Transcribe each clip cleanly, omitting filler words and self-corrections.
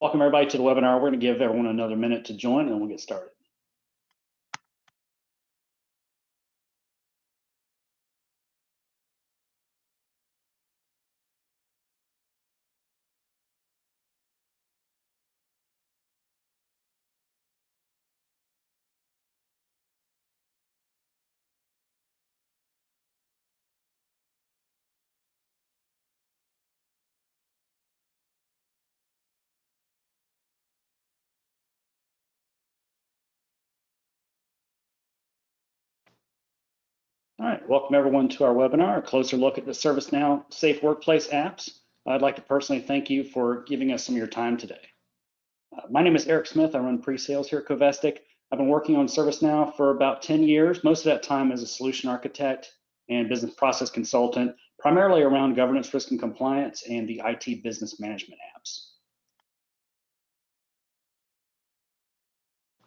Welcome everybody to the webinar. We're going to give everyone another minute to join and we'll get started. All right, welcome everyone to our webinar, a closer look at the ServiceNow Safe Workplace apps. I'd like to personally thank you for giving us some of your time today. My name is Eric Smith. I run pre-sales here at Covestic. I've been working on ServiceNow for about 10 years, most of that time as a solution architect and business process consultant, primarily around governance, risk, and compliance and the IT business management apps.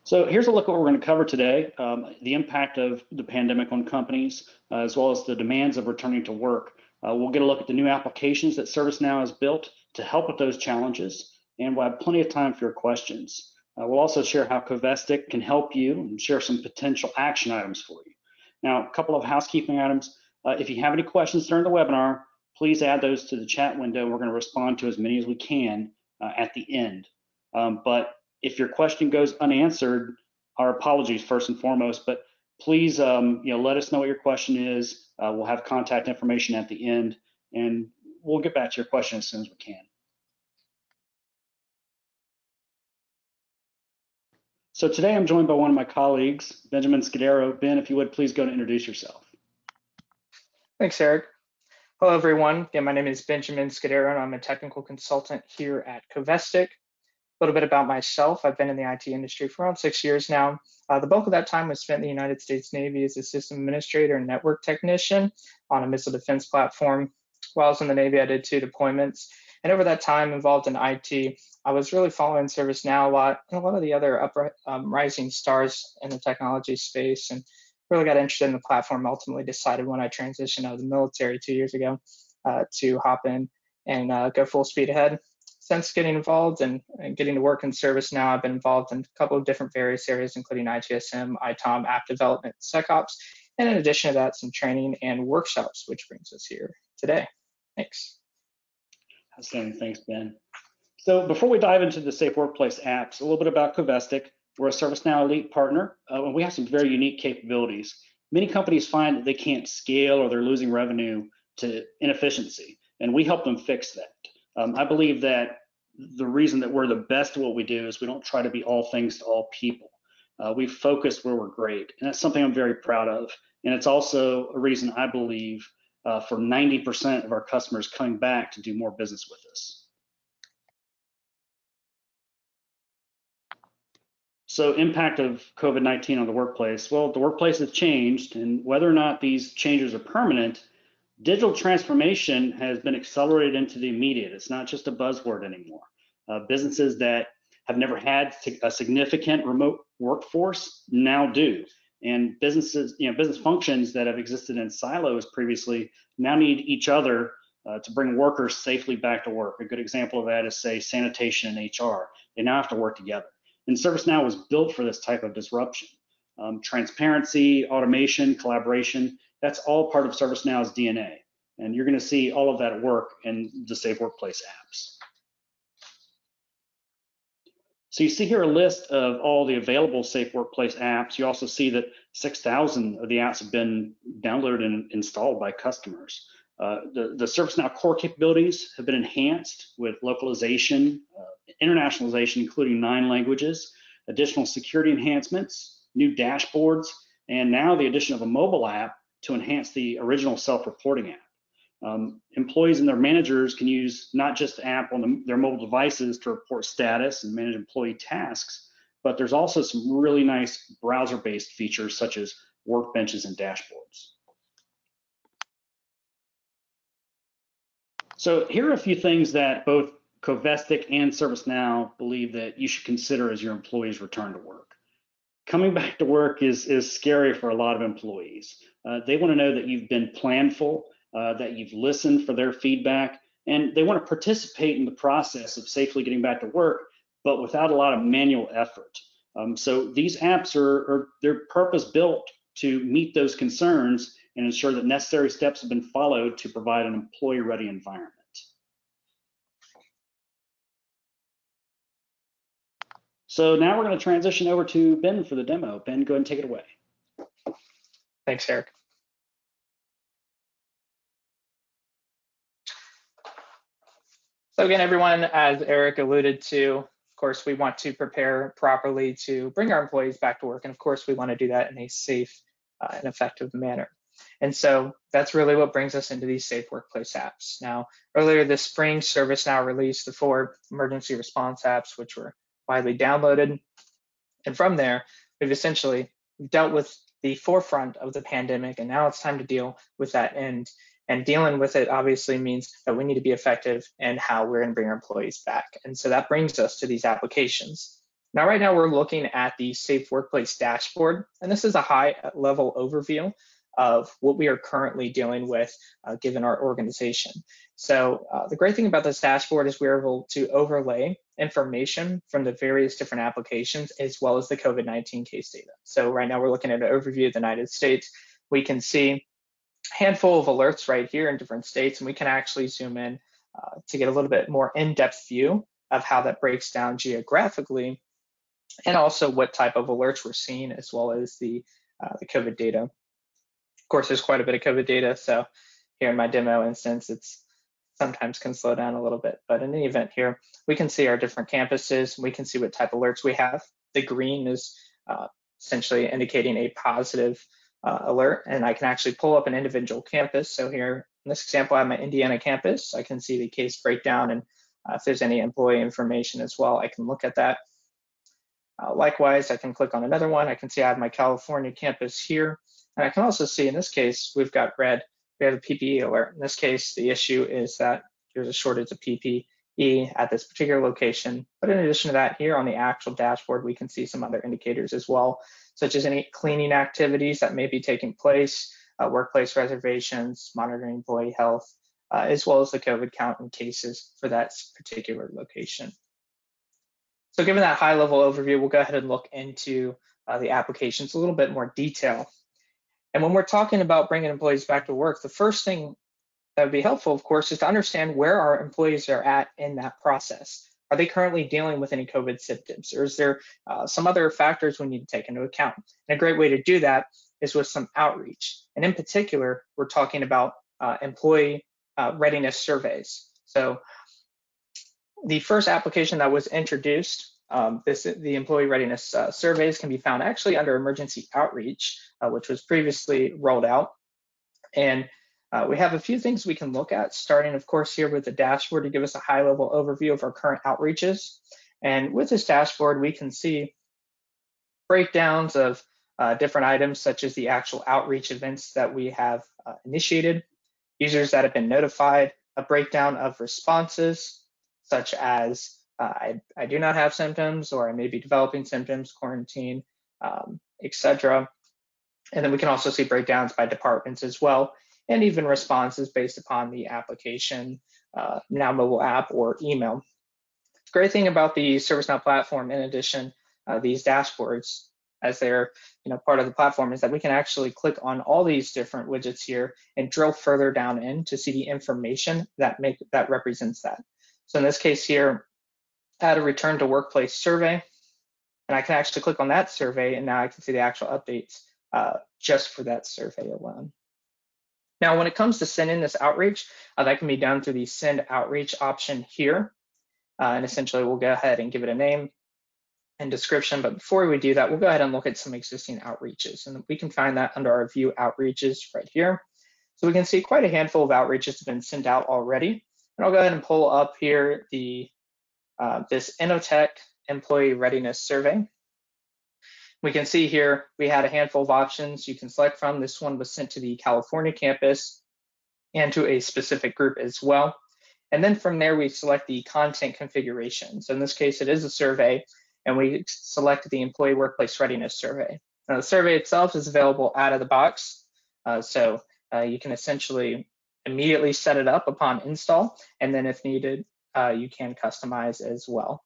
So here's a look at what we're going to cover today, the impact of the pandemic on companies, as well as the demands of returning to work. We'll get a look at the new applications that ServiceNow has built to help with those challenges, and we'll have plenty of time for your questions. We'll also share how Covestic can help you and share some potential action items for you. Now, a couple of housekeeping items. If you have any questions during the webinar, please add those to the chat window. We're going to respond to as many as we can at the end. But if your question goes unanswered, our apologies first and foremost, but please let us know what your question is. We'll have contact information at the end, and we'll get back to your question as soon as we can. So today I'm joined by one of my colleagues, Benjamin Scudero. Ben, if you would, please go and introduce yourself. Thanks, Eric. Hello, everyone. Again, my name is Benjamin Scudero, and I'm a technical consultant here at Covestic. A little bit about myself. I've been in the IT industry for around 6 years now. The bulk of that time was spent in the United States Navy as a system administrator and network technician on a missile defense platform. While I was in the Navy, I did 2 deployments. And over that time involved in IT, I was really following ServiceNow a lot and a lot of the other rising stars in the technology space, and really got interested in the platform. Ultimately decided when I transitioned out of the military 2 years ago to hop in and go full speed ahead. Since getting involved and getting to work in ServiceNow, I've been involved in a couple of different various areas, including ITSM, ITOM, app development, SecOps, and in addition to that, some training and workshops, which brings us here today. Thanks. Outstanding. Thanks, Ben. So before we dive into the Safe Workplace apps, a little bit about Covestic. We're a ServiceNow Elite partner, and we have some very unique capabilities. Many companies find that they can't scale or they're losing revenue to inefficiency, and we help them fix that. I believe that the reason that we're the best at what we do is we don't try to be all things to all people. We focus where we're great, and that's something I'm very proud of. And it's also a reason I believe for 90% of our customers coming back to do more business with us. So impact of COVID-19 on the workplace. Well, the workplace has changed, and whether or not these changes are permanent, digital transformation has been accelerated into the immediate. It's not just a buzzword anymore. Businesses that have never had a significant remote workforce now do. And businesses, business functions that have existed in silos previously now need each other to bring workers safely back to work. A good example of that is, say, sanitation and HR. They now have to work together. And ServiceNow was built for this type of disruption. Transparency, automation, collaboration, that's all part of ServiceNow's DNA. And you're going to see all of that at work in the Safe Workplace apps. So you see here a list of all the available Safe Workplace apps. You also see that 6,000 of the apps have been downloaded and installed by customers. The ServiceNow core capabilities have been enhanced with localization, internationalization, including 9 languages, additional security enhancements, new dashboards, and now the addition of a mobile app to enhance the original self-reporting app. Employees and their managers can use not just the app on their mobile devices to report status and manage employee tasks, but there's also some really nice browser-based features such as workbenches and dashboards. So here are a few things that both Covestic and ServiceNow believe that you should consider as your employees return to work. Coming back to work is scary for a lot of employees. They want to know that you've been planful, that you've listened for their feedback, and they want to participate in the process of safely getting back to work but without a lot of manual effort. So these apps they're purpose built to meet those concerns and ensure that necessary steps have been followed to provide an employee-ready environment. So now we're going to transition over to Ben for the demo. Ben, go ahead and take it away. Thanks, Eric. So again, everyone, as Eric alluded to, of course, we want to prepare properly to bring our employees back to work. And of course, we want to do that in a safe and effective manner. And so that's really what brings us into these safe workplace apps. Now, earlier this spring, ServiceNow released the 4 emergency response apps, which were widely downloaded. And from there, we've essentially dealt with the forefront of the pandemic, and now it's time to deal with that end. And dealing with it obviously means that we need to be effective in how we're going to bring our employees back. And so that brings us to these applications. Now, right now, we're looking at the Safe Workplace dashboard, and this is a high-level overview of what we are currently dealing with given our organization. So the great thing about this dashboard is we're able to overlay information from the various different applications as well as the COVID-19 case data. So right now we're looking at an overview of the United States. We can see a handful of alerts right here in different states, and we can actually zoom in to get a little bit more in-depth view of how that breaks down geographically and also what type of alerts we're seeing as well as the COVID data. Of course, there's quite a bit of COVID data, so here in my demo instance, it's sometimes can slow down a little bit. But in any event here, we can see our different campuses. We can see what type of alerts we have. The green is essentially indicating a positive alert, and I can actually pull up an individual campus. So here in this example, I have my Indiana campus. I can see the case breakdown, and if there's any employee information as well, I can look at that. Likewise, I can click on another one. I can see I have my California campus here. And I can also see in this case, we've got red, we have a PPE alert. In this case, the issue is that there's a shortage of PPE at this particular location. But in addition to that, here on the actual dashboard, we can see some other indicators as well, such as any cleaning activities that may be taking place, workplace reservations, monitoring employee health, as well as the COVID count and cases for that particular location. So given that high level overview, we'll go ahead and look into the applications a little bit more detail. And when we're talking about bringing employees back to work, the first thing that would be helpful, of course, is to understand where our employees are at in that process. Are they currently dealing with any COVID symptoms, or is there some other factors we need to take into account? And a great way to do that is with some outreach. And in particular, we're talking about employee readiness surveys. So the first application that was introduced, the employee readiness surveys can be found actually under emergency outreach, which was previously rolled out. And we have a few things we can look at, starting, of course, here with the dashboard to give us a high-level overview of our current outreaches. And with this dashboard, we can see breakdowns of different items, such as the actual outreach events that we have initiated, users that have been notified, a breakdown of responses, such as I do not have symptoms, or I may be developing symptoms, quarantine, etc. And then we can also see breakdowns by departments as well, and even responses based upon the application, Now mobile app or email. The great thing about the ServiceNow platform, in addition, these dashboards, as they're part of the platform, is that we can actually click on all these different widgets here and drill further down in to see the information that represents that. So in this case here, add a return to workplace survey, and I can actually click on that survey, and now I can see the actual updates just for that survey alone. Now, when it comes to sending this outreach, that can be done through the send outreach option here. And essentially, we'll go ahead and give it a name and description. But before we do that, we'll go ahead and look at some existing outreaches. And we can find that under our view outreaches right here. So we can see quite a handful of outreaches have been sent out already. And I'll go ahead and pull up here this Innotech Employee Readiness Survey. We can see here we had a handful of options you can select from. This one was sent to the California campus and to a specific group as well. And then from there, we select the content configuration. So in this case, it is a survey, and we select the Employee Workplace Readiness Survey. Now, the survey itself is available out of the box. So you can essentially immediately set it up upon install, and then if needed, you can customize as well.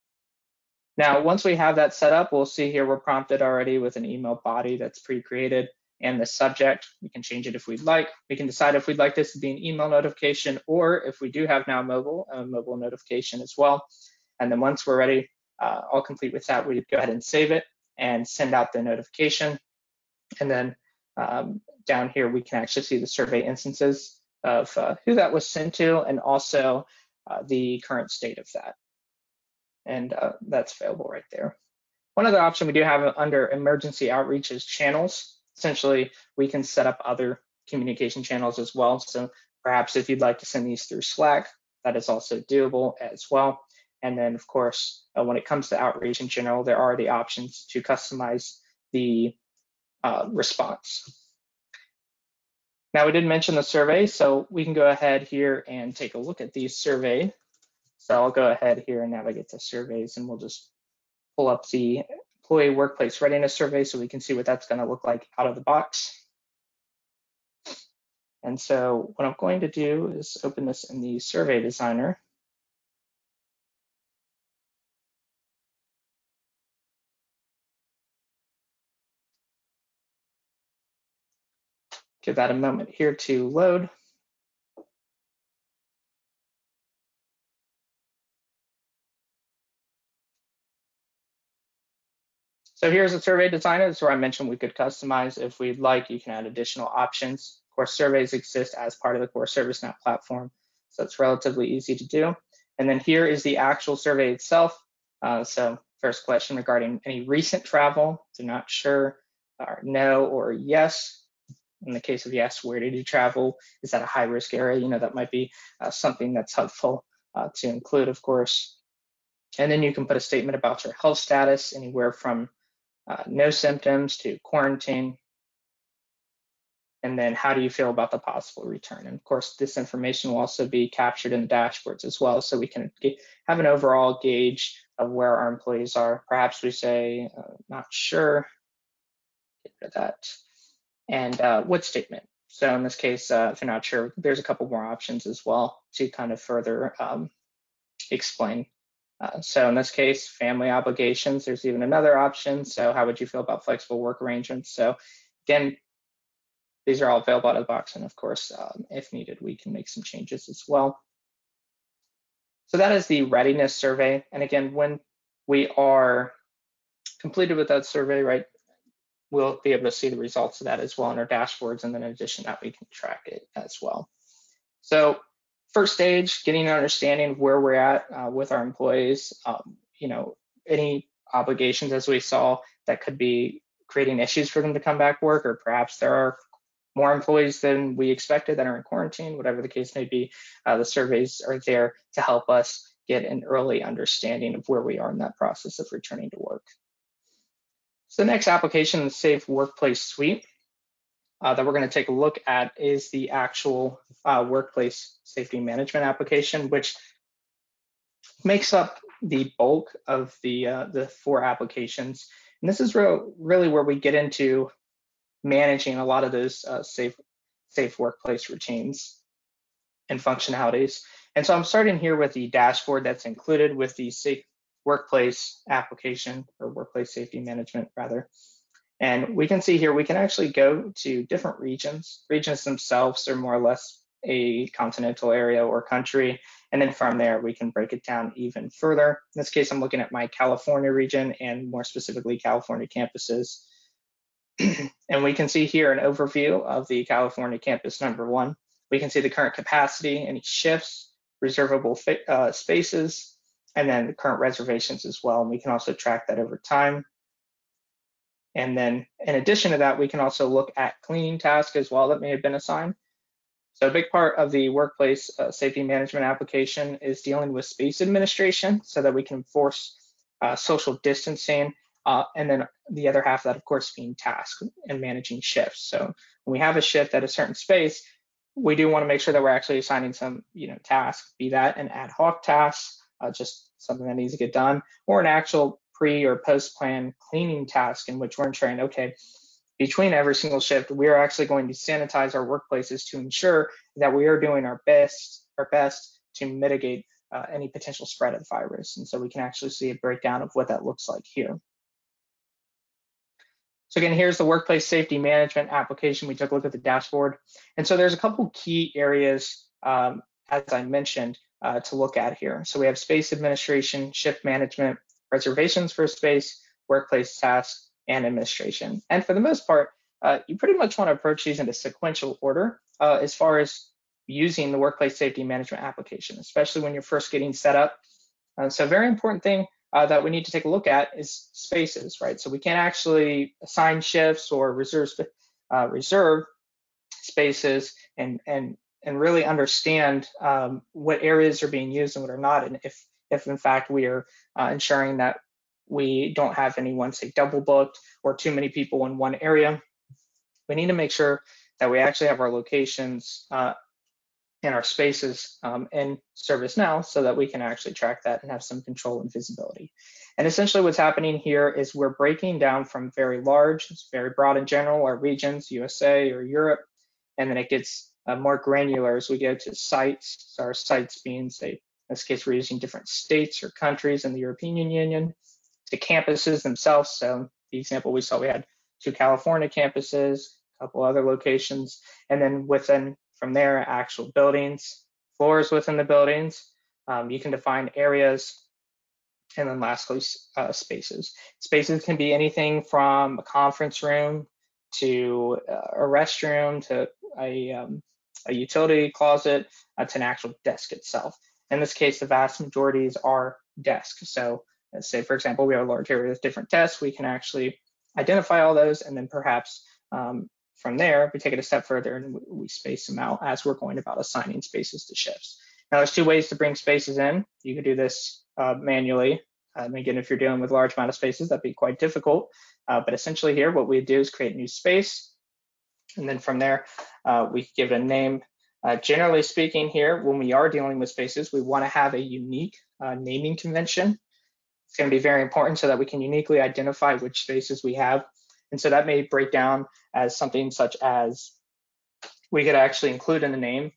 Now, once we have that set up, we'll see here we're prompted already with an email body that's pre-created, and the subject, we can change it if we'd like. We can decide if we'd like this to be an email notification, or if we do have now mobile, a mobile notification as well. And then once we're ready, all complete with that, we go ahead and save it and send out the notification. And then down here, we can actually see the survey instances of who that was sent to, and also the current state of that. And that's available right there. One other option we do have under emergency outreach is channels. Essentially, we can set up other communication channels as well. So perhaps if you'd like to send these through Slack, that is also doable as well. And then, of course, when it comes to outreach in general, there are the options to customize the response. Now, we did mention the survey, so we can go ahead here and take a look at the survey. So I'll go ahead here and navigate to surveys, and we'll just pull up the employee workplace readiness survey so we can see what that's going to look like out of the box. And so what I'm going to do is open this in the survey designer. Give that a moment here to load. So here's a survey designer. This is where I mentioned we could customize if we'd like. You can add additional options. Of course, surveys exist as part of the core ServiceNow platform, so it's relatively easy to do. And then here is the actual survey itself. So first question regarding any recent travel. Do not sure, or no, or yes. In the case of yes, where did you travel? Is that a high risk area? You know, that might be something that's helpful to include, of course. And then you can put a statement about your health status, anywhere from no symptoms to quarantine. And then how do you feel about the possible return? And of course, this information will also be captured in the dashboards as well, so we can have an overall gauge of where our employees are. Perhaps we say, not sure, get rid of that. And what statement? So in this case, if you're not sure, there's a couple more options as well to kind of further explain. So in this case, family obligations, there's even another option. So how would you feel about flexible work arrangements? So again, these are all available out of the box. And of course, if needed, we can make some changes as well. So that is the readiness survey. And again, when we are completed with that survey, right, we'll be able to see the results of that as well in our dashboards. And then in addition to that, we can track it as well. So first stage, getting an understanding of where we're at with our employees, you know, any obligations as we saw that could be creating issues for them to come back work, or perhaps there are more employees than we expected that are in quarantine, whatever the case may be. The surveys are there to help us get an early understanding of where we are in that process of returning to work. So the next application, the Safe Workplace Suite, that we're going to take a look at is the actual workplace safety management application, which makes up the bulk of the 4 applications. And this is really where we get into managing a lot of those safe workplace routines and functionalities. And so I'm starting here with the dashboard that's included with the Safe Workplace application, or workplace safety management rather. And we can see here, we can actually go to different regions. Regions themselves are more or less a continental area or country. And then from there, we can break it down even further. In this case, I'm looking at my California region, and more specifically, California campuses. And we can see here an overview of the California campus number 1. We can see the current capacity, any shifts, reservable spaces, and then the current reservations as well. And we can also track that over time. And then in addition to that, we can also look at cleaning tasks as well that may have been assigned. So a big part of the workplace safety management application is dealing with space administration so that we can enforce social distancing. And then the other half of that, of course, being tasks and managing shifts. So when we have a shift at a certain space, we do want to make sure that we're actually assigning some, task, be that an ad hoc task, just something that needs to get done, or an actual pre or post plan cleaning task in which we're ensuring, okay, between every single shift, we are actually going to sanitize our workplaces to ensure that we are doing our best to mitigate any potential spread of the virus. And so we can actually see a breakdown of what that looks like here. So again, here's the workplace safety management application. We took a look at the dashboard. And so there's a couple key areas, as I mentioned, to look at here. So we have space administration, shift management, reservations for space, workplace tasks, and administration. And for the most part, you pretty much want to approach these in a sequential order as far as using the workplace safety management application, especially when you're first getting set up. So a very important thing that we need to take a look at is spaces, right? So we can't actually assign shifts or reserve spaces and really understand what areas are being used and what are not, and if in fact we are ensuring that we don't have anyone, say, double booked or too many people in one area. We need to make sure that we actually have our locations and our spaces in ServiceNow so that we can actually track that and have some control and visibility. And essentially what's happening here is we're breaking down from very large, it's very broad in general, our regions, USA or Europe, and then it gets more granular as we go to sites. So our sites being, say, in this case, we're using different states or countries in the European Union, to campuses themselves. So the example we saw, we had 2 California campuses, a couple other locations, and then from there, actual buildings, floors within the buildings. You can define areas, and then lastly, spaces. Spaces can be anything from a conference room to a restroom to a utility closet to an actual desk itself. In this case, the vast majorities are desks. So let's say, for example, we have a large area with different desks. We can actually identify all those, and then perhaps from there, we take it a step further and we space them out as we're going about assigning spaces to shifts. Now, there's 2 ways to bring spaces in. You could do this manually. Again, if you're dealing with a large amount of spaces, that'd be quite difficult. But essentially here, what we do is create a new space. And then from there, we give it a name. Generally speaking here, when we are dealing with spaces, we want to have a unique naming convention. It's going to be very important so that we can uniquely identify which spaces we have. And so that may break down as something such as we could actually include in the name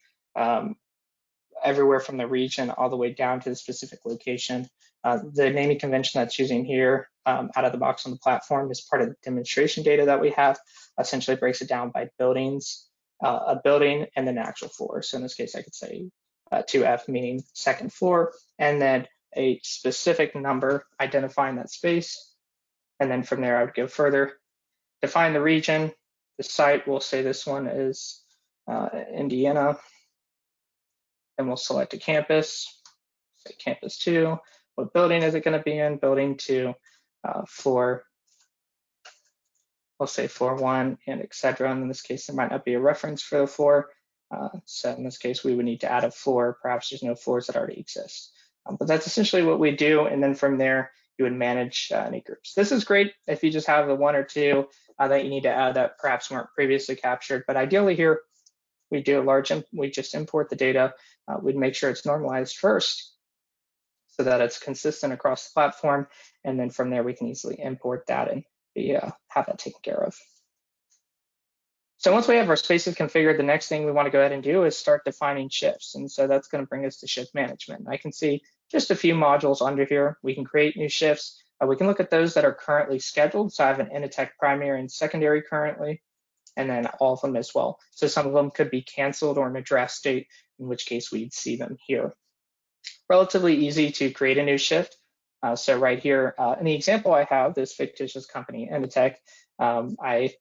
everywhere from the region all the way down to the specific location. The naming convention that's using here out of the box on the platform is part of the demonstration data that we have. Essentially breaks it down by buildings, a building, and then actual floor. So in this case, I could say 2F, meaning second floor, and then a specific number identifying that space. And then from there, I would go further, define the region, the site. We'll say this one is Indiana, and we'll select a campus, say campus 2. What building is it going to be in? Building 2, floor, we'll say floor 1, and etc. And in this case, there might not be a reference for the floor. So in this case, we would need to add a floor. Perhaps there's no floors that already exist. But that's essentially what we do. And then from there, you would manage any groups. This is great if you just have the 1 or 2 that you need to add that perhaps weren't previously captured. But ideally here, we do a large, we just import the data. We'd make sure it's normalized first so that it's consistent across the platform. And then from there, we can easily import that and have that taken care of. So once we have our spaces configured, the next thing we want to go ahead and do is start defining shifts. And so that's going to bring us to shift management. I can see just a few modules under here. We can create new shifts. We can look at those that are currently scheduled. So I have an Initech primary and secondary currently, and then all of them as well. So some of them could be canceled or in a draft state, in which case we'd see them here. Relatively easy to create a new shift. So right here, in the example I have, this fictitious company, Initech, I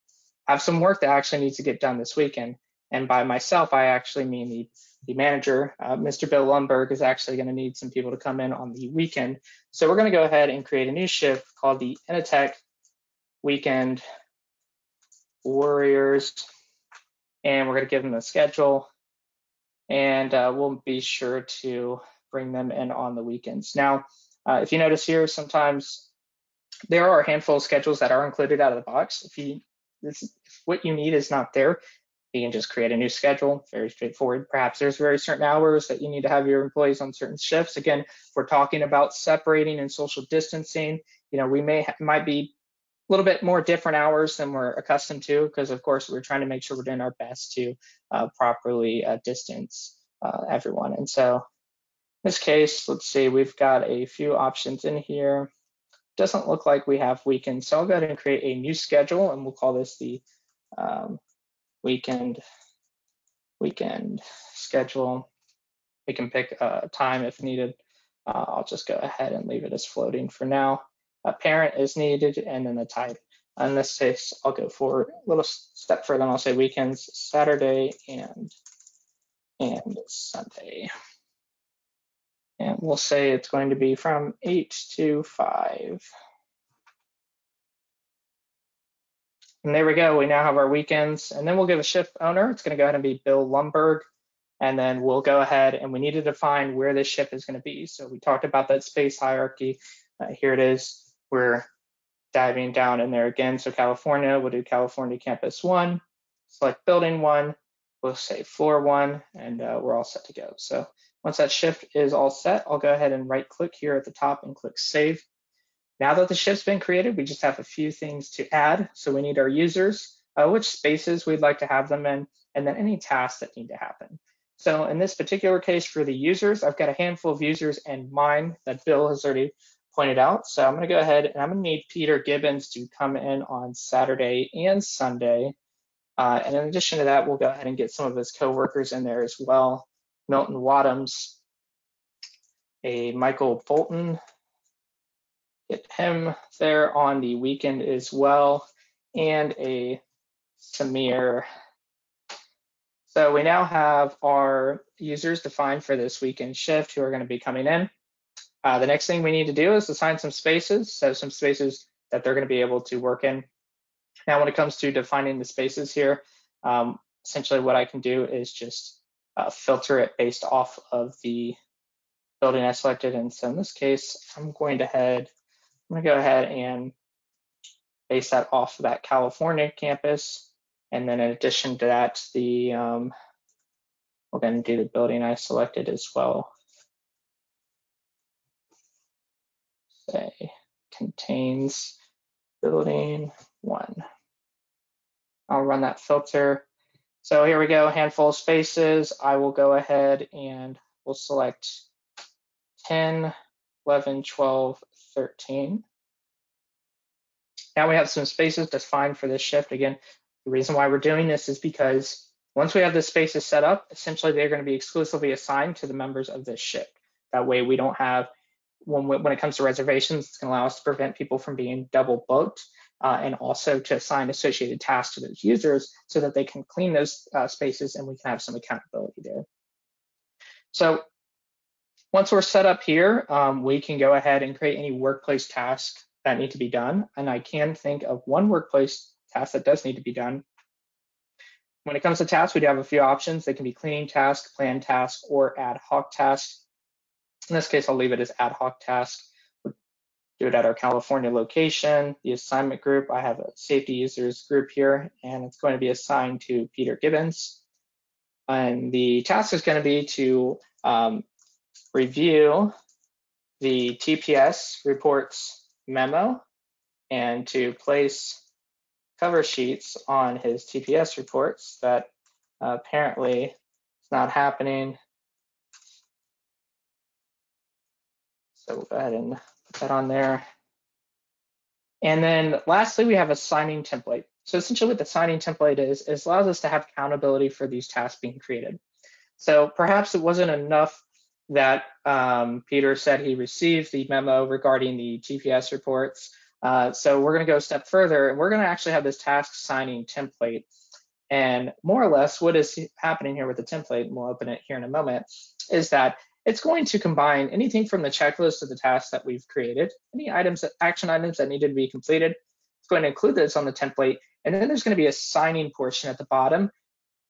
have some work that actually needs to get done this weekend. And by myself, I actually mean the manager, Mr. Bill Lundberg, is actually going to need some people to come in on the weekend. So we're going to go ahead and create a new shift called the Initech Weekend Warriors. And we're going to give them a schedule. And we'll be sure to bring them in on the weekends. Now, if you notice here, sometimes there are a handful of schedules that are included out of the box. If what you need is not there, you can just create a new schedule, very straightforward. Perhaps there's very certain hours that you need to have your employees on certain shifts. Again, if we're talking about separating and social distancing, we might be a little bit more different hours than we're accustomed to, because of course we're trying to make sure we're doing our best to properly distance everyone. And so this case, let's see, we've got a few options in here. Doesn't look like we have weekends, so I'll go ahead and create a new schedule, and we'll call this the weekend schedule. We can pick a time if needed. I'll just go ahead and leave it as floating for now. A parent is needed, and then the type. In this case, I'll go for a little step further, and I'll say weekends, Saturday and Sunday. And we'll say it's going to be from 8 to 5. And there we go. We now have our weekends. And then we'll give a shift owner. It's going to go ahead and be Bill Lumberg. And then we'll go ahead and we need to define where this shift is going to be. So we talked about that space hierarchy. Here it is. We're diving down in there again. So California, we'll do California Campus 1. Select Building 1. We'll say Floor 1, and we're all set to go. So once that shift is all set, I'll go ahead and right click here at the top and click Save. Now that the shift's been created, we just have a few things to add. So we need our users, which spaces we'd like to have them in, and then any tasks that need to happen. So in this particular case for the users, I've got a handful of users and mine that Bill has already pointed out. So I'm going to go ahead and I'm going to need Peter Gibbons to come in on Saturday and Sunday. And in addition to that, we'll go ahead and get some of his coworkers in there as well. Milton Wadhams, a Michael Bolton, get him there on the weekend as well, and a Samir. So we now have our users defined for this weekend shift who are going to be coming in. The next thing we need to do is assign some spaces, so some spaces that they're going to be able to work in. Now, when it comes to defining the spaces here, essentially what I can do is just filter it based off of the building I selected. And so in this case, I'm going to go ahead and base that off of that California campus. And then in addition to that, we're going to do the building I selected as well. Say contains building 1. I'll run that filter. So here we go, handful of spaces. I will go ahead and we'll select 10, 11, 12, 13. Now we have some spaces defined for this shift. Again, the reason why we're doing this is because once we have the spaces set up, essentially they're going to be exclusively assigned to the members of this shift. That way we don't have, when it comes to reservations, it's going to allow us to prevent people from being double booked and also to assign associated tasks to those users so that they can clean those spaces and we can have some accountability there. So once we're set up here, we can go ahead and create any workplace tasks that need to be done. And I can think of one workplace task that does need to be done. When it comes to tasks, we do have a few options. They can be cleaning tasks, plan tasks, or ad hoc tasks. In this case, I'll leave it as ad hoc task. We'll do it at our California location. The assignment group, I have a safety users group here, and it's going to be assigned to Peter Gibbons. And the task is going to be to review the TPS reports memo and to place cover sheets on his TPS reports that apparently is not happening. So we'll go ahead and put that on there. And then lastly, we have a signing template. So essentially what the signing template is allows us to have accountability for these tasks being created. So perhaps it wasn't enough that Peter said he received the memo regarding the TPS reports. So we're going to go a step further, and we're going to actually have this task signing template. And more or less what is happening here with the template, and we'll open it here in a moment, is that it's going to combine anything from the checklist of the tasks that we've created, any items, action items that needed to be completed. It's going to include this on the template. And then there's going to be a signing portion at the bottom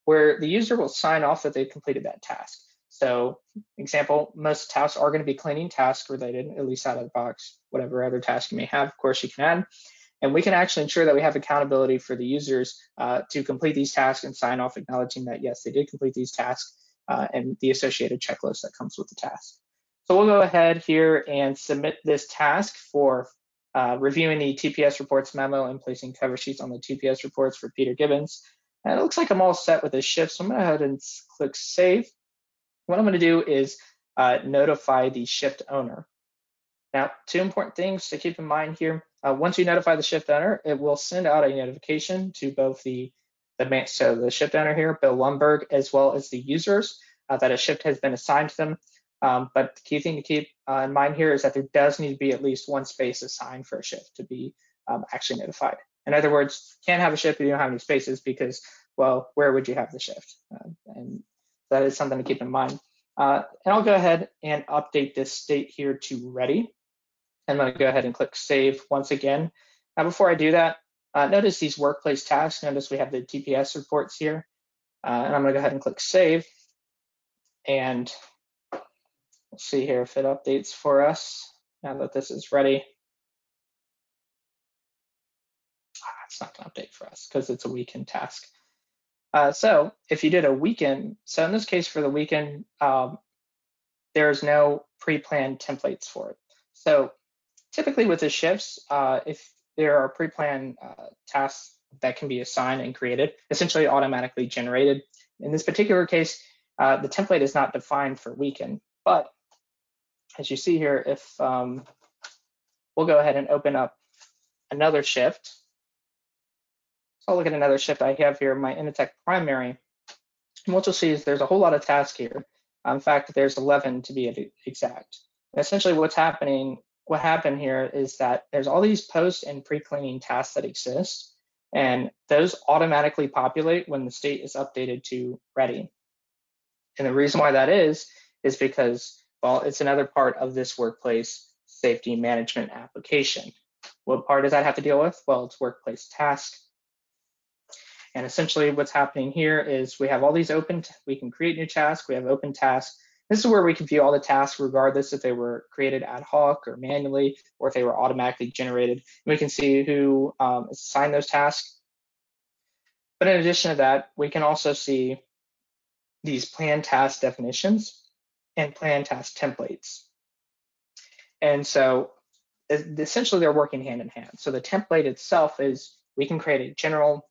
where the user will sign off that they've completed that task. So example, most tasks are going to be cleaning task related, at least out of the box. Whatever other task you may have, of course, you can add. And we can actually ensure that we have accountability for the users to complete these tasks and sign off acknowledging that, yes, they did complete these tasks and the associated checklist that comes with the task. So we'll go ahead here and submit this task for reviewing the TPS reports memo and placing cover sheets on the TPS reports for Peter Gibbons. And it looks like I'm all set with this shift, so I'm going to go ahead and click Save. What I'm going to do is notify the shift owner. Now, two important things to keep in mind here. Once you notify the shift owner, it will send out a notification to both the shift owner here, Bill Lundberg, as well as the users that a shift has been assigned to them. But the key thing to keep in mind here is that there does need to be at least one space assigned for a shift to be actually notified. In other words, you can't have a shift if you don't have any spaces because, well, where would you have the shift? And that is something to keep in mind. And I'll go ahead and update this state here to ready. I'm going to go ahead and click save once again. Now, before I do that, notice these workplace tasks. Notice we have the TPS reports here. And I'm going to go ahead and click save. And we'll see here if it updates for us now that this is ready. It's not going to update for us because it's a weekend task. So if you did a weekend, so in this case for the weekend, there's no pre-planned templates for it. So typically with the shifts, if there are pre-planned tasks that can be assigned and created, essentially automatically generated. In this particular case, the template is not defined for weekend, but as you see here, if we'll go ahead and open up another shift. So I'll look at another shift I have here, my Initech primary. And what you'll see is there's a whole lot of tasks here. In fact, there's 11 to be exact. And essentially what happened here is that there's all these post and pre-cleaning tasks that exist, and those automatically populate when the state is updated to ready. And the reason why that is because, well, it's another part of this workplace safety management application. What part does that have to deal with? Well, it's workplace tasks. And essentially what's happening here is we have all these open, we can create new tasks, we have open tasks. This is where we can view all the tasks regardless if they were created ad hoc or manually, or if they were automatically generated. And we can see who assigned those tasks. But in addition to that, we can also see these planned task definitions and planned task templates. And so essentially they're working hand in hand. So the template itself is, we can create a general,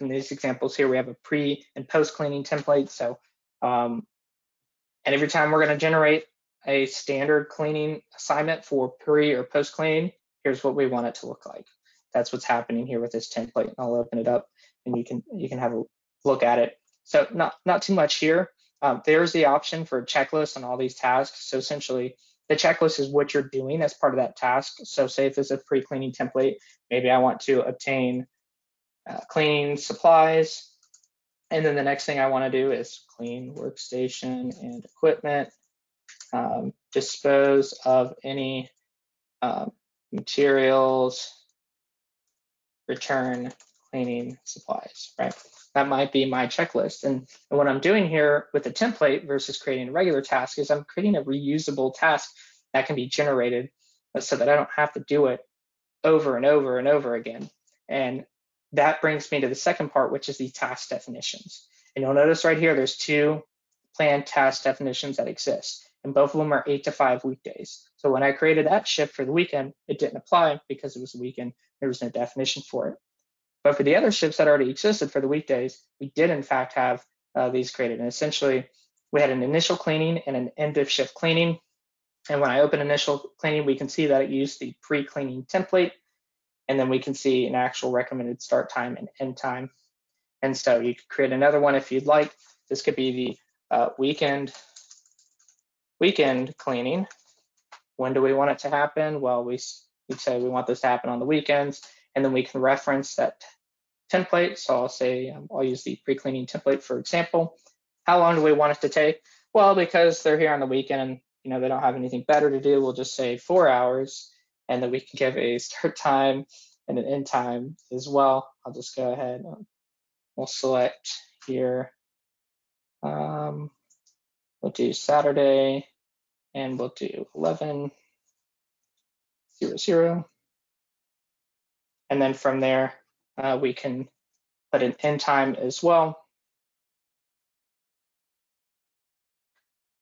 in these examples here, we have a pre and post cleaning template. So, and every time we're going to generate a standard cleaning assignment for pre or post cleaning, here's what we want it to look like. That's what's happening here with this template. I'll open it up and you can have a look at it. So not too much here. There's the option for a checklist on all these tasks. So essentially, the checklist is what you're doing as part of that task. So say if it's a pre-cleaning template, maybe I want to obtain cleaning supplies. And then the next thing I want to do is clean workstation and equipment, dispose of any materials, return cleaning supplies, right? That might be my checklist. And what I'm doing here with the template versus creating a regular task is I'm creating a reusable task that can be generated so that I don't have to do it over and over and over again. And that brings me to the second part, which is the task definitions. And you'll notice right here, there's two planned task definitions that exist, and both of them are 8 to 5 weekdays. So when I created that shift for the weekend, it didn't apply because it was a weekend. There was no definition for it. But for the other shifts that already existed for the weekdays, we did in fact have these created. And essentially, we had an initial cleaning and an end of shift cleaning. And when I open initial cleaning, we can see that it used the pre-cleaning template. And then we can see an actual recommended start time and end time. And so you could create another one if you'd like. This could be the weekend cleaning. When do we want it to happen? Well, we say we want this to happen on the weekends, and then we can reference that template. So I'll say, I'll use the pre-cleaning template for example. How long do we want it to take? Well, because they're here on the weekend and they don't have anything better to do, we'll just say 4 hours, and then we can give a start time and an end time as well. I'll just go ahead, we'll select here, we'll do Saturday, and we'll do 11:00. And then from there, we can put an end time as well.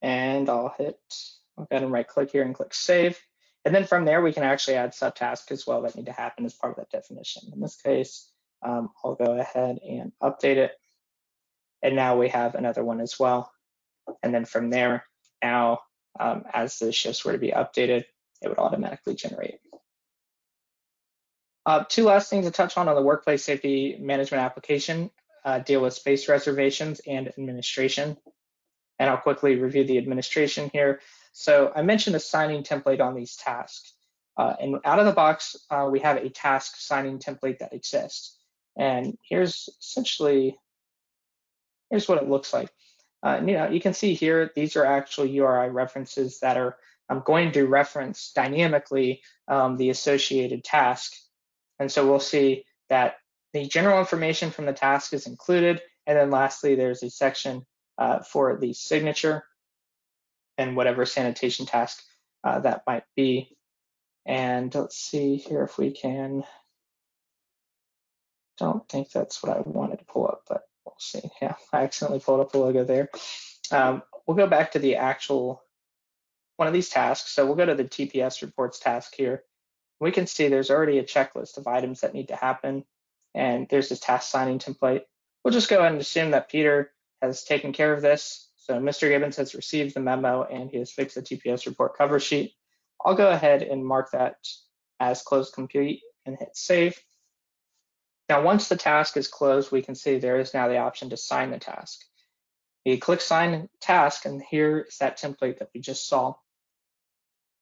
And I'll go ahead and right click here and click save. And then from there, we can actually add subtasks as well that need to happen as part of that definition. In this case, I'll go ahead and update it. And now we have another one as well. And then from there, now as the shifts were to be updated, it would automatically generate. Two last things to touch on the workplace safety management application deal with space reservations and administration. And I'll quickly review the administration here. So I mentioned a signing template on these tasks. And out of the box, we have a task signing template that exists. And here's what it looks like. You can see here, these are actual URI references that are going to reference dynamically the associated task. And so we'll see that the general information from the task is included. And then lastly, there's a section for the signature and whatever sanitation task that might be. And let's see here if we can, don't think that's what I wanted to pull up, but we'll see. Yeah, I accidentally pulled up the logo there. We'll go back to the actual one of these tasks. So we'll go to the TPS reports task here. We can see there's already a checklist of items that need to happen. And there's this task signing template. We'll just go ahead and assume that Peter has taken care of this. So Mr. Gibbons has received the memo and he has fixed the TPS report cover sheet. I'll go ahead and mark that as closed complete and hit save. Now, once the task is closed, we can see there is now the option to sign the task. You click sign task, and here is that template that we just saw.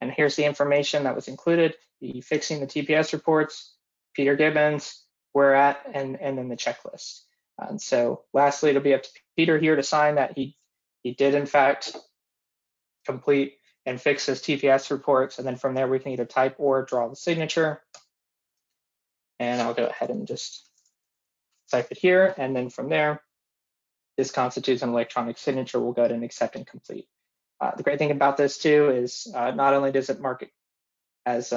And here's the information that was included, the fixing the TPS reports, Peter Gibbons, where at, and then the checklist. And so lastly, it'll be up to Peter here to sign that he did in fact complete and fix his TPS reports. And then from there, we can either type or draw the signature. And I'll go ahead and just type it here. And then from there, this constitutes an electronic signature. We'll go ahead and accept and complete. The great thing about this too is not only does it mark it as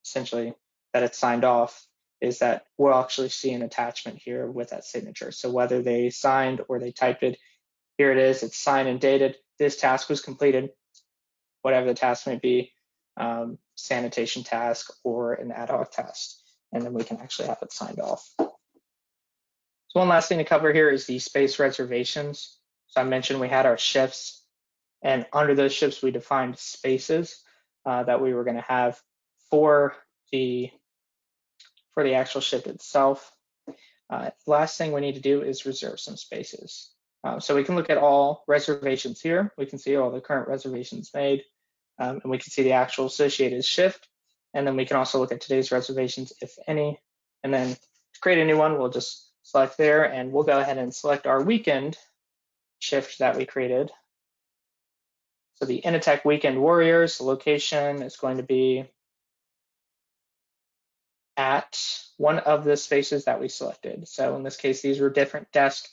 essentially that it's signed off, is that we'll actually see an attachment here with that signature. So whether they signed or they typed it, here it is, it's signed and dated. This task was completed, whatever the task may be, sanitation task or an ad hoc task. And then we can actually have it signed off. So one last thing to cover here is the space reservations. So I mentioned we had our shifts, and under those shifts, we defined spaces that we were going to have for the actual shift itself. Last thing we need to do is reserve some spaces. So we can look at all reservations here. We can see all the current reservations made, and we can see the actual associated shift. And then we can also look at today's reservations, if any. And then to create a new one, we'll just select there, and we'll go ahead and select our weekend shift that we created. So the Initech Weekend Warriors, the location is going to be at one of the spaces that we selected. So in this case, these were different desks.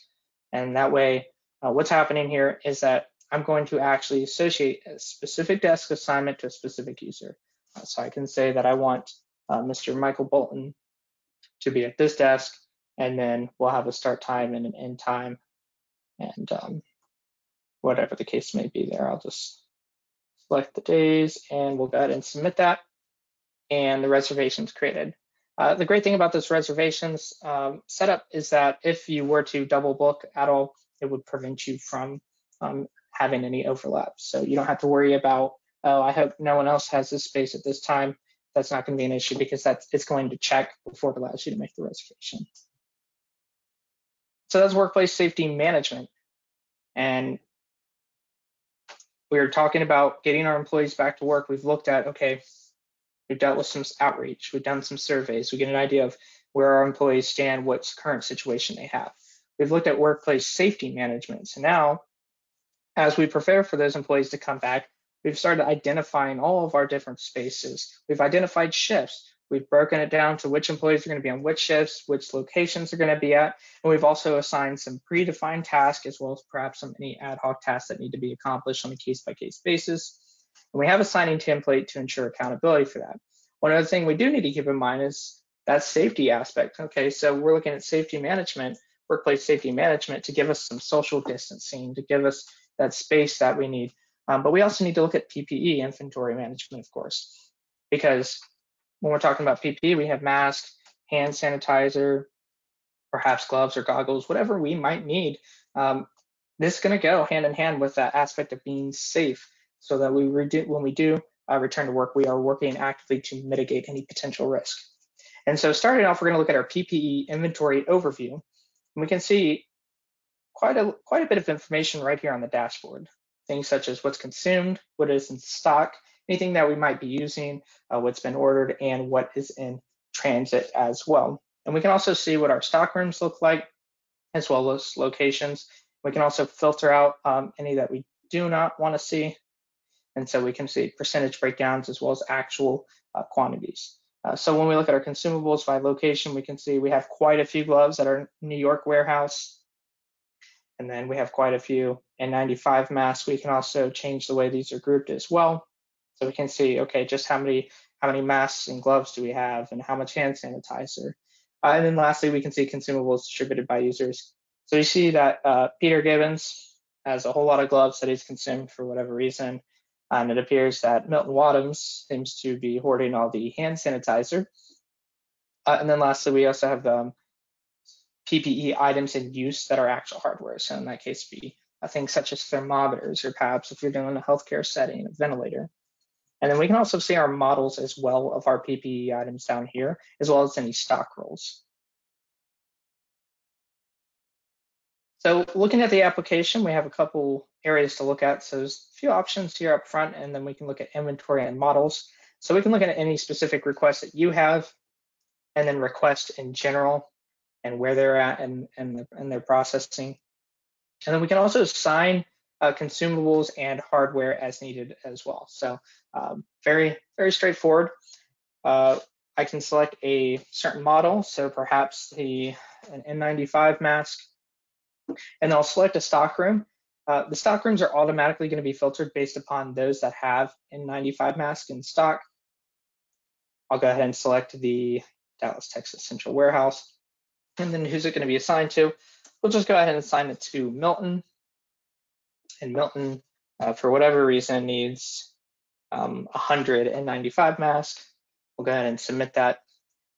And that way, what's happening here is that I'm going to actually associate a specific desk assignment to a specific user. So I can say that I want Mr. Michael Bolton to be at this desk, and then we'll have a start time and an end time, and whatever the case may be there. I'll just select the days, and we'll go ahead and submit that, and the reservation's created. The great thing about this reservations setup is that if you were to double book at all, it would prevent you from having any overlap. So you don't have to worry about, oh, I hope no one else has this space at this time. That's not going to be an issue because it's going to check before it allows you to make the reservation. So that's workplace safety management. And we were talking about getting our employees back to work. We've looked at, okay, we've dealt with some outreach. We've done some surveys. We get an idea of where our employees stand, what's current situation they have. We've looked at workplace safety management. So now, as we prepare for those employees to come back, we've started identifying all of our different spaces. We've identified shifts. We've broken it down to which employees are going to be on which shifts, which locations they're going to be at. And we've also assigned some predefined tasks as well as perhaps some any ad hoc tasks that need to be accomplished on a case-by-case basis. And we have a signing template to ensure accountability for that. One other thing we do need to keep in mind is that safety aspect. Okay, so we're looking at safety management, workplace safety management to give us some social distancing, to give us that space that we need. But we also need to look at PPE, inventory management, of course, because when we're talking about PPE, we have masks, hand sanitizer, perhaps gloves or goggles, whatever we might need. This is going to go hand in hand with that aspect of being safe. so that when we do return to work, we are working actively to mitigate any potential risk. And so starting off, we're going to look at our PPE inventory overview. And we can see quite a bit of information right here on the dashboard. Things such as what's consumed, what is in stock, anything that we might be using, what's been ordered, and what is in transit as well. And we can also see what our stock rooms look like, as well as locations. We can also filter out any that we do not want to see. And so we can see percentage breakdowns as well as actual quantities. So when we look at our consumables by location, we can see we have quite a few gloves at our New York warehouse. And then we have quite a few N95 masks. We can also change the way these are grouped as well. So we can see, okay, just how many masks and gloves do we have and how much hand sanitizer. And then lastly, we can see consumables distributed by users. So you see that Peter Gibbons has a whole lot of gloves that he's consumed for whatever reason. And it appears that Milton Wadhams seems to be hoarding all the hand sanitizer. And then lastly, we also have the PPE items in use that are actual hardware. So in that case, be things such as thermometers, or perhaps if you're doing a healthcare setting, a ventilator. And then we can also see our models as well of our PPE items down here, as well as any stock rolls. So looking at the application, we have a couple areas to look at. So there's a few options here up front, and then we can look at inventory and models. So we can look at any specific requests that you have, and then requests in general, and where they're at and their processing. And then we can also assign consumables and hardware as needed as well. So very straightforward. I can select a certain model, so perhaps an N95 mask, and I'll select a stock room. The stock rooms are automatically going to be filtered based upon those that have N95 mask in stock. I'll go ahead and select the Dallas, Texas Central Warehouse. And then who's it going to be assigned to? We'll just go ahead and assign it to Milton. And Milton, for whatever reason, needs 195 masks. We'll go ahead and submit that.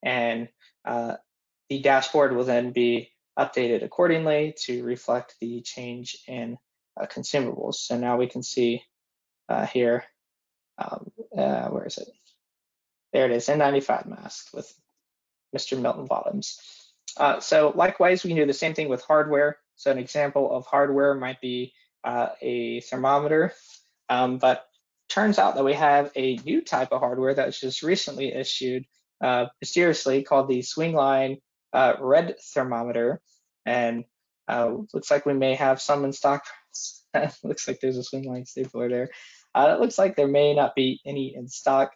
And the dashboard will then be updated accordingly to reflect the change in consumables. So now we can see here, where is it? There it is, N95 mask with Mr. Milton Wadhams. So likewise, we can do the same thing with hardware. So an example of hardware might be a thermometer, but turns out that we have a new type of hardware that was just recently issued mysteriously called the Swingline Red Thermometer, and looks like we may have some in stock. Looks like there's a Swingline stapler there. It looks like there may not be any in stock,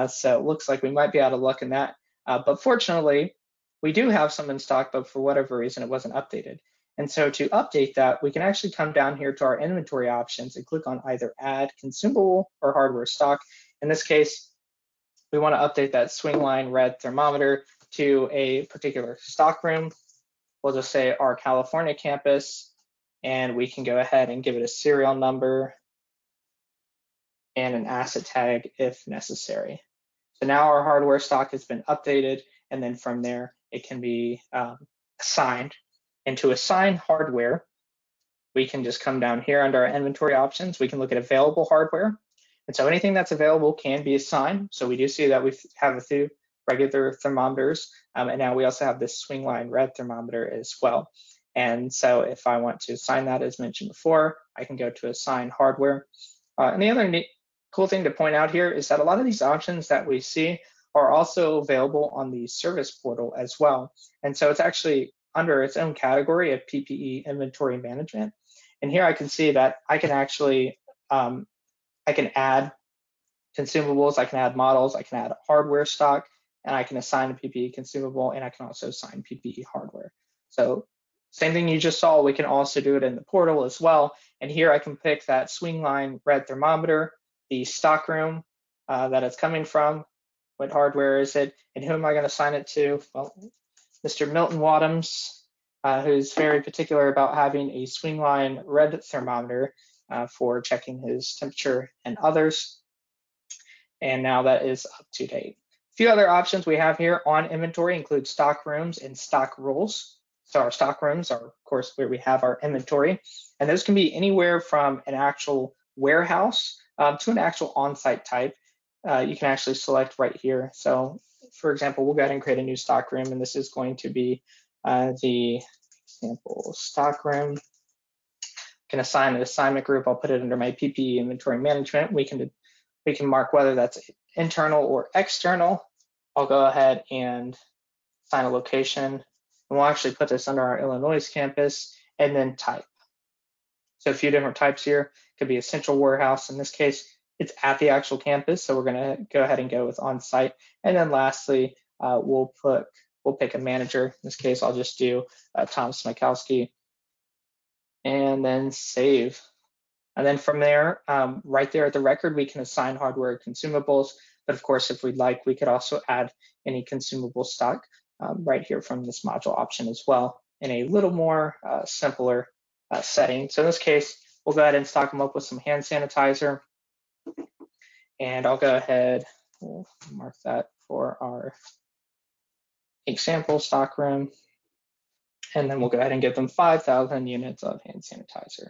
so it looks like we might be out of luck in that. But fortunately, we do have some in stock, but for whatever reason, it wasn't updated. And so to update that, we can actually come down here to our inventory options and click on either add consumable or hardware stock. In this case, we want to update that Swingline Red Thermometer to a particular stock room. We'll just say our California campus, and we can go ahead and give it a serial number and an asset tag if necessary. So now our hardware stock has been updated, and then from there, it can be assigned. And to assign hardware, we can just come down here under our inventory options. We can look at available hardware. And so anything that's available can be assigned. So we do see that we have a few regular thermometers, and now we also have this Swingline Red Thermometer as well. And so if I want to assign that, as mentioned before, I can go to assign hardware. And the other cool thing to point out here is that a lot of these options that we see are also available on the service portal as well. And so it's actually under its own category of PPE inventory management. And here I can see that I can actually, I can add consumables, I can add models, I can add hardware stock, and I can assign a PPE consumable, and I can also assign PPE hardware. So same thing you just saw, we can also do it in the portal as well. And here I can pick that Swingline Red Thermometer, the stock room that it's coming from, what hardware is it, and who am I going to assign it to? Well, Mr. Milton Wadhams, who's very particular about having a Swingline Red Thermometer for checking his temperature and others. And now that is up to date. A few other options we have here on inventory include stock rooms and stock rolls. So our stock rooms are, of course, where we have our inventory. And those can be anywhere from an actual warehouse to an actual on-site type, you can actually select right here. So for example, we'll go ahead and create a new stock room, and this is going to be the example stock room. Can assign an assignment group. I'll put it under my PPE inventory management. We can mark whether that's internal or external. I'll go ahead and assign a location, and we'll actually put this under our Illinois campus, and then type. So a few different types here. Could be a central warehouse. In this case, it's at the actual campus, so we're going to go ahead and go with on-site. And then lastly, we'll pick a manager. In this case, I'll just do Tom Smikowski, and then save. And then from there, right there at the record, we can assign hardware consumables. But of course, if we'd like, we could also add any consumable stock right here from this module option as well in a little more simpler setting. So in this case, we'll go ahead and stock them up with some hand sanitizer. And I'll go ahead, we'll mark that for our example stock room. And then we'll go ahead and give them 5,000 units of hand sanitizer.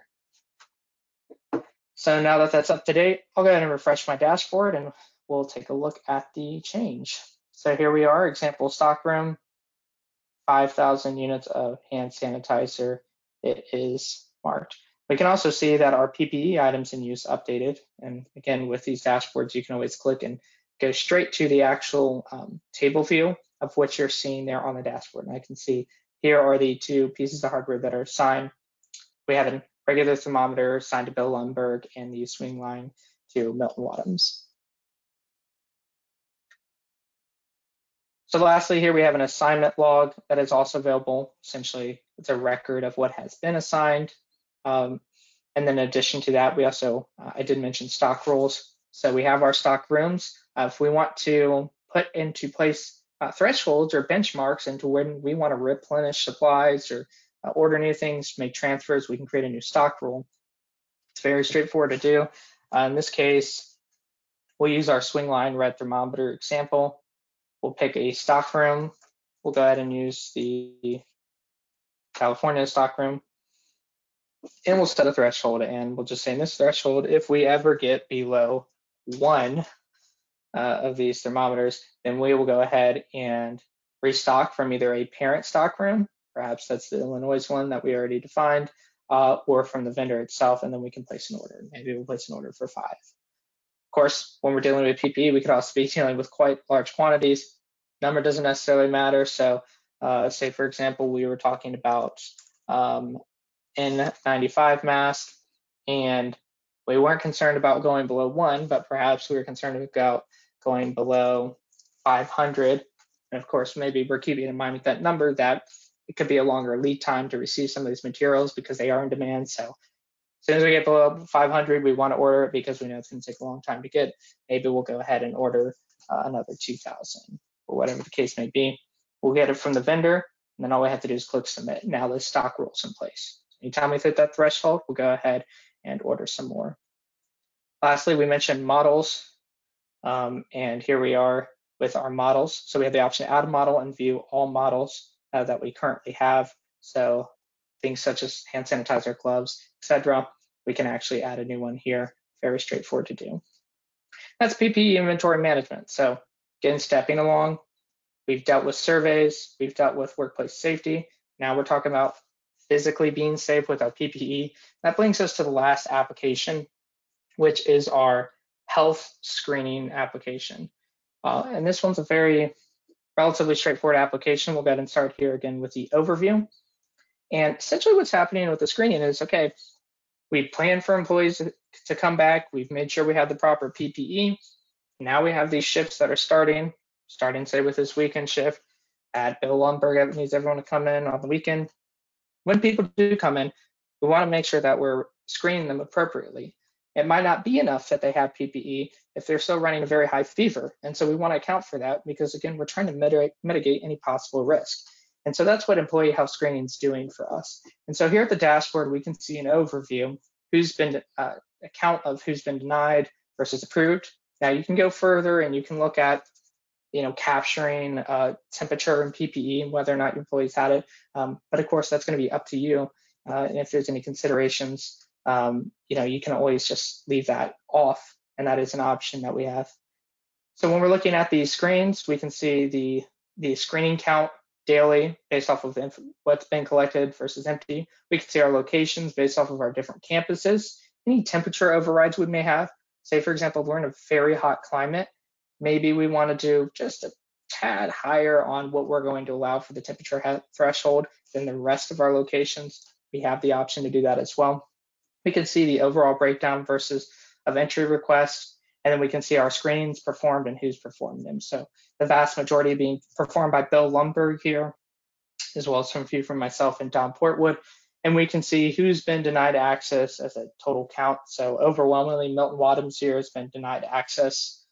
So now that that's up to date, I'll go ahead and refresh my dashboard, and we'll take a look at the change. So here we are, example stock room, 5,000 units of hand sanitizer. It is marked. We can also see that our PPE items in use updated. And again, with these dashboards, you can always click and go straight to the actual table view of what you're seeing there on the dashboard. And I can see here are the two pieces of hardware that are assigned. We have a regular thermometer assigned to Bill Lundberg, and the swing line to Milton Wadhams. So lastly, here we have an assignment log that is also available. Essentially, it's a record of what has been assigned. And then in addition to that, we also, I did mention stock roles. So we have our stock rooms. If we want to put into place thresholds or benchmarks into when we want to replenish supplies or order new things, make transfers, we can create a new stock rule. It's very straightforward to do. In this case, we'll use our swing line red thermometer example. We'll pick a stock room. We'll go ahead and use the California stock room. And we'll set a threshold, and we'll just say in this threshold, if we ever get below 1 of these thermometers, then we will go ahead and restock from either a parent stock room, perhaps that's the Illinois one that we already defined, or from the vendor itself, and then we can place an order. Maybe we'll place an order for 5. Of course, when we're dealing with PPE, we could also be dealing with quite large quantities. Number doesn't necessarily matter. So say, for example, we were talking about N95 mask, and we weren't concerned about going below 1, but perhaps we were concerned about going below 500. And of course, maybe we're keeping in mind with that number that it could be a longer lead time to receive some of these materials because they are in demand. So as soon as we get below 500, we want to order it because we know it's going to take a long time to get. Maybe we'll go ahead and order another 2,000 or whatever the case may be. We'll get it from the vendor, and then all we have to do is click submit. Now the stock rule's in place. Anytime we hit that threshold, we'll go ahead and order some more. Lastly, we mentioned models, and here we are with our models. So we have the option to add a model and view all models that we currently have. So things such as hand sanitizer, gloves, etc. We can actually add a new one here. Very straightforward to do. That's PPE inventory management. So again, stepping along, we've dealt with surveys, we've dealt with workplace safety. Now we're talking about physically being safe with our PPE. That brings us to the last application, which is our health screening application. And this one's a very relatively straightforward application. We'll go ahead and start here again with the overview. And essentially what's happening with the screening is, okay, we planned for employees to come back. We've made sure we have the proper PPE. Now we have these shifts that are starting say with this weekend shift at Bill Lundberg. It needs everyone to come in on the weekend. When people do come in, we want to make sure that we're screening them appropriately. It might not be enough that they have PPE if they're still running a very high fever. And so we want to account for that because, again, we're trying to mitigate any possible risk. And so that's what employee health screening is doing for us. And so here at the dashboard, we can see an overview, who's been account of who's been denied versus approved. Now you can go further and you can look at, capturing temperature and PPE and whether or not your employees had it. But of course, that's going to be up to you. And if there's any considerations you can always just leave that off, and that is an option that we have. So when we're looking at these screens, we can see the screening count daily based off of what's been collected versus empty. We can see our locations based off of our different campuses, any temperature overrides we may have. Say, for example, we're in a very hot climate. Maybe we want to do just a tad higher on what we're going to allow for the temperature threshold than the rest of our locations. We have the option to do that as well. We can see the overall breakdown versus of entry requests, and then we can see our screenings performed and who's performed them. So the vast majority being performed by Bill Lumberg here, as well as some few from myself and Don Portwood. And we can see who's been denied access as a total count. So overwhelmingly, Milton Wadhams here has been denied access,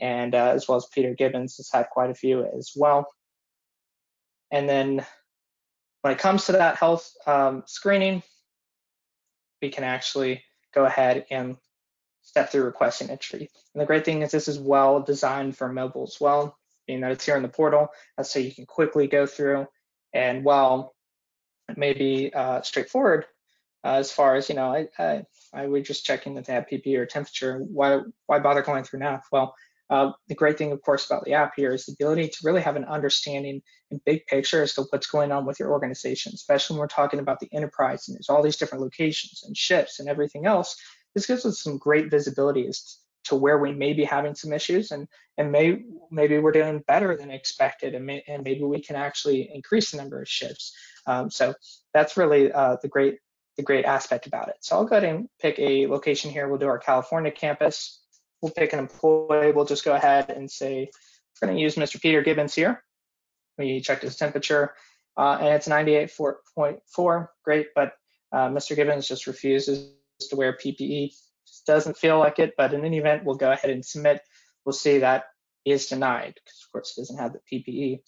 and as well as Peter Gibbons has had quite a few as well. And then when it comes to that health screening, we can actually go ahead and step through requesting entry. And the great thing is this is well designed for mobile as well, being that it's here in the portal, so you can quickly go through. And while it may be straightforward, as far as, I would just checking that they have PPE or temperature. Why bother going through now? Well, the great thing, of course, about the app here is the ability to really have an understanding and big picture as to what's going on with your organization, especially when we're talking about the enterprise and there's all these different locations and shifts and everything else. This gives us some great visibility as to where we may be having some issues, and maybe we're doing better than expected, and maybe we can actually increase the number of shifts. So that's really the great aspect about it. So I'll go ahead and pick a location here. We'll do our California campus. We'll pick an employee. We'll just go ahead and say we're going to use Mr. Peter Gibbons here. We checked his temperature, and it's 98.4. Great, but Mr. Gibbons just refuses to wear PPE. Just doesn't feel like it, but in any event, we'll go ahead and submit. We'll see that he is denied because, of course, he doesn't have the PPE.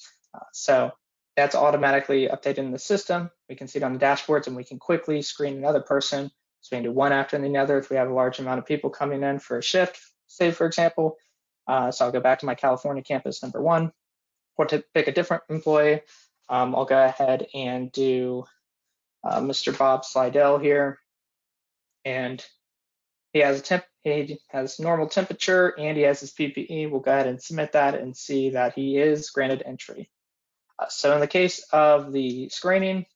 So that's automatically updated in the system. We can see it on the dashboards, and we can quickly screen another person. So we can do one after the other if we have a large amount of people coming in for a shift, say, for example. So I'll go back to my California campus number 1, or to pick a different employee. I'll go ahead and do Mr. Bob Slidell here. And he has normal temperature and he has his PPE. We'll go ahead and submit that and see that he is granted entry. So in the case of the screening,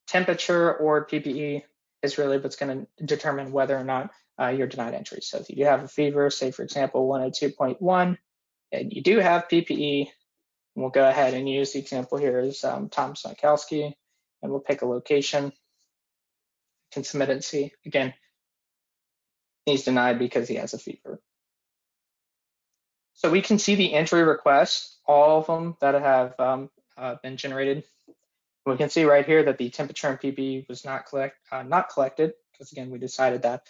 temperature or PPE is really what's going to determine whether or not you're denied entry. So if you do have a fever, say for example 102.1, and you do have PPE, we'll go ahead and use the example here is Tom Snikowski, and we'll pick a location, can submit it and see. Again, he's denied because he has a fever. So we can see the entry requests, all of them that have been generated. We can see right here that the temperature and PPE was not collected, because again, we decided that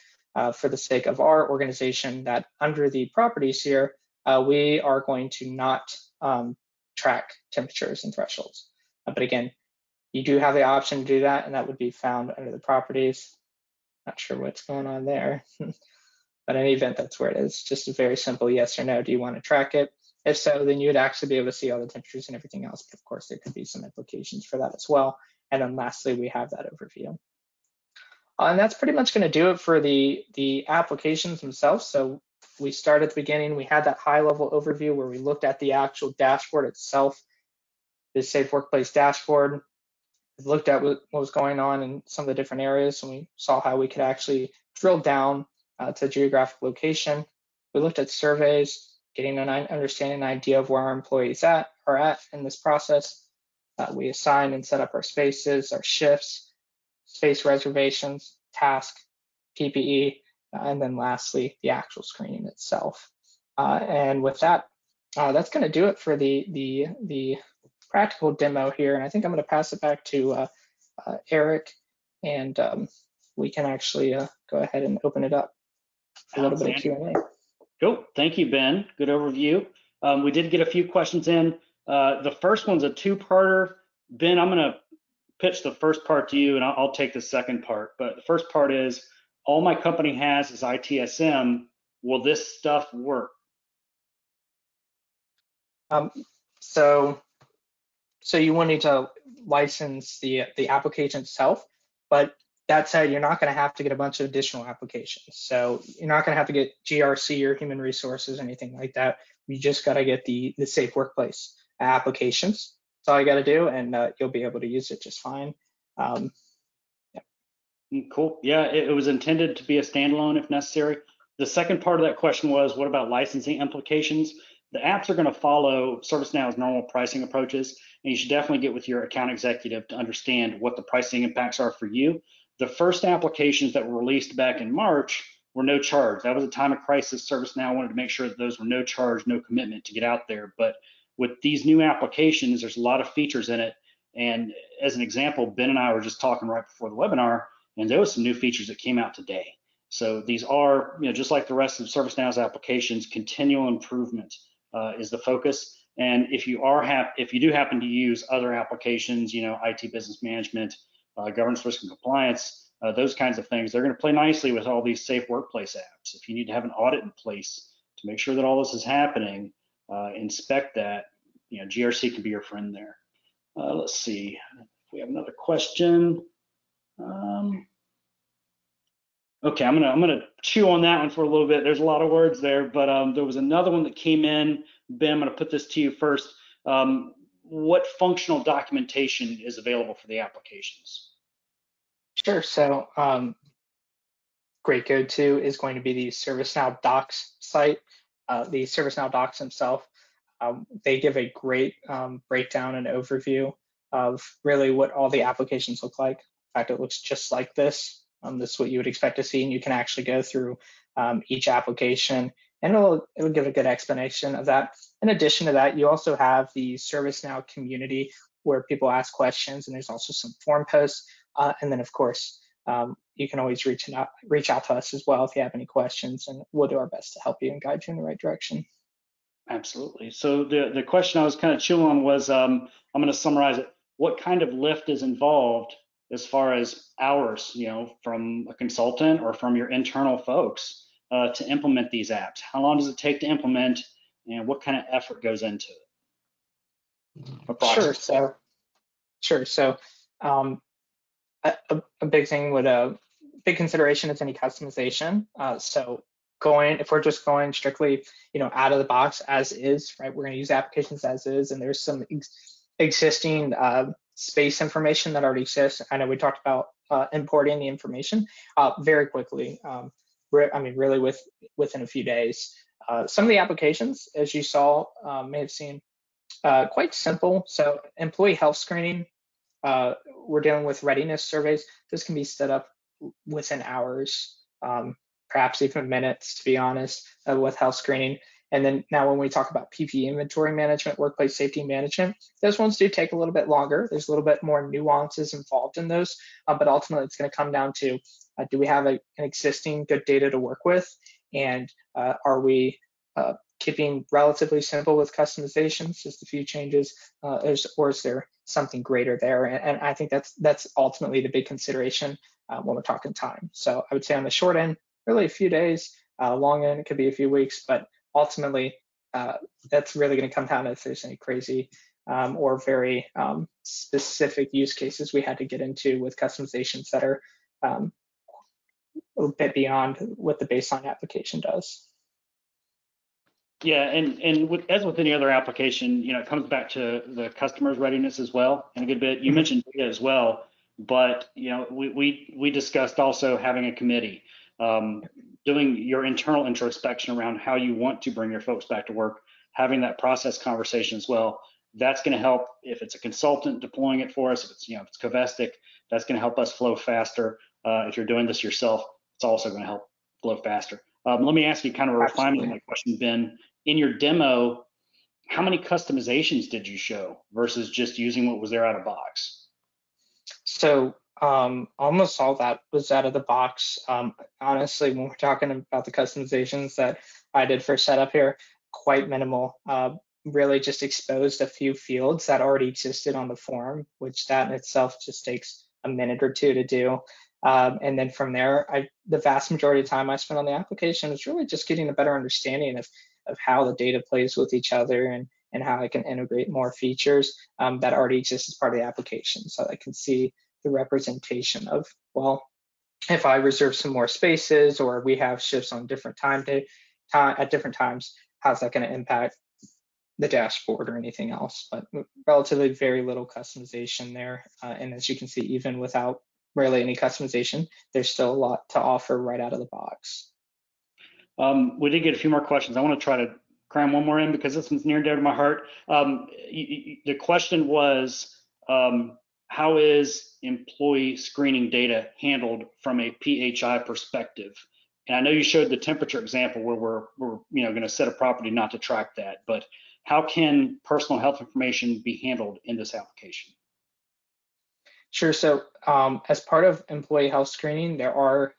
for the sake of our organization that under the properties here, we are going to not track temperatures and thresholds. But again, you do have the option to do that, and that would be found under the properties. Not sure what's going on there. But in any event, that's where it is. Just a very simple yes or no. Do you want to track it? If so, then you would actually be able to see all the temperatures and everything else. But of course, there could be some implications for that as well. And then lastly, we have that overview. And that's pretty much going to do it for the applications themselves. So we started at the beginning. We had that high-level overview where we looked at the actual dashboard itself, the Safe Workplace dashboard. We looked at what was going on in some of the different areas, and we saw how we could actually drill down to geographic location. We looked at surveys, getting an understanding, an idea of where our employees are at in this process. We assign and set up our spaces, our shifts, space reservations, task, PPE, and then lastly, the actual screening itself. And with that, that's going to do it for the practical demo here. And I think I'm going to pass it back to Eric, and we can actually go ahead and open it up for a little bit of Q&A. Cool. Thank you, Ben. Good overview. We did get a few questions in. The first one's a two-parter. Ben, I'm going to pitch the first part to you, and I'll take the second part. But the first part is, all my company has is ITSM. Will this stuff work? So you will need to license the application itself, but That said, you're not going to have to get a bunch of additional applications. So you're not going to have to get GRC or human resources or anything like that. You just got to get the Safe Workplace applications. That's all you got to do, and you'll be able to use it just fine. Um, Cool. Yeah, it was intended to be a standalone if necessary. The second part of that question was, what about licensing implications? The apps are going to follow ServiceNow's normal pricing approaches, and you should definitely get with your account executive to understand what the pricing impacts are for you. The first applications that were released back in March were no charge. That was a time of crisis. ServiceNow wanted to make sure that those were no charge, no commitment to get out there. But with these new applications, there's a lot of features in it. And as an example, Ben and I were just talking right before the webinar, and there was some new features that came out today. So these are, just like the rest of ServiceNow's applications, continual improvement is the focus. And if you do happen to use other applications, IT business management, governance, risk, and compliance, those kinds of things, they're going to play nicely with all these safe workplace apps. If you need to have an audit in place to make sure that all this is happening, inspect that. GRC can be your friend there. Let's see if we have another question. Okay, I'm gonna chew on that one for a little bit. There's a lot of words there, but there was another one that came in. Ben, I'm gonna put this to you first. What functional documentation is available for the applications? Sure. So great go-to is going to be the ServiceNow Docs site. The ServiceNow Docs themselves, they give a great breakdown and overview of really what all the applications look like. In fact, it looks just like this. This is what you would expect to see, and you can actually go through each application, and it'll give a good explanation of that. In addition to that, you also have the ServiceNow community where people ask questions, and there's also some forum posts. And then, of course, you can always reach out to us as well if you have any questions, and we'll do our best to help you and guide you in the right direction. Absolutely. So the question I was kind of chewing on was, I'm going to summarize it. What kind of lift is involved as far as hours, from a consultant or from your internal folks to implement these apps? How long does it take to implement, and what kind of effort goes into it? Sure. So a big thing big consideration is any customization. So if we're just going strictly, out of the box as is, right? We're going to use applications as is, and there's some existing space information that already exists. I know we talked about importing the information very quickly. Really within a few days. Some of the applications, as you saw, may have seen, quite simple. So employee health screening, we're dealing with readiness surveys. This can be set up within hours, perhaps even minutes, to be honest, with health screening. And then now when we talk about PPE inventory management, workplace safety management, those ones do take a little bit longer. There's a little bit more nuances involved in those, but ultimately it's going to come down to, do we have an existing good data to work with? And are we keeping relatively simple with customizations, just a few changes, or is there something greater there? And I think that's ultimately the big consideration when we're talking time. So I would say on the short end, really a few days, long end, it could be a few weeks, but ultimately that's really going to come down to if there's any crazy or very specific use cases we had to get into with customizations that are a bit beyond what the baseline application does. Yeah, and as with any other application, it comes back to the customer's readiness as well. And a good bit, you mentioned data as well, but we discussed also having a committee, doing your internal introspection around how you want to bring your folks back to work, having that process conversation as well. That's going to help if it's a consultant deploying it for us. If it's Covestic, that's going to help us flow faster. If you're doing this yourself, it's also going to help flow faster. Let me ask you kind of a refinement of my question, Ben. In your demo, how many customizations did you show versus just using what was there out of box? So almost all that was out of the box. Honestly, when we're talking about the customizations that I did for setup here, quite minimal. Really just exposed a few fields that already existed on the form, which that in itself just takes a minute or two to do. And then from there, the vast majority of time I spent on the application was really just getting a better understanding of how the data plays with each other and how I can integrate more features that already exist as part of the application. So I can see the representation of, well, if I reserve some more spaces or we have shifts on different time at different times, how's that going to impact the dashboard or anything else? But relatively very little customization there. And as you can see, even without really any customization, there's still a lot to offer right out of the box. We did get a few more questions. I want to try to cram one more in because this one's near and dear to my heart. The question was, how is employee screening data handled from a PHI perspective? And I know you showed the temperature example where we're going to set a property not to track that, but how can personal health information be handled in this application? Sure. So as part of employee health screening, there are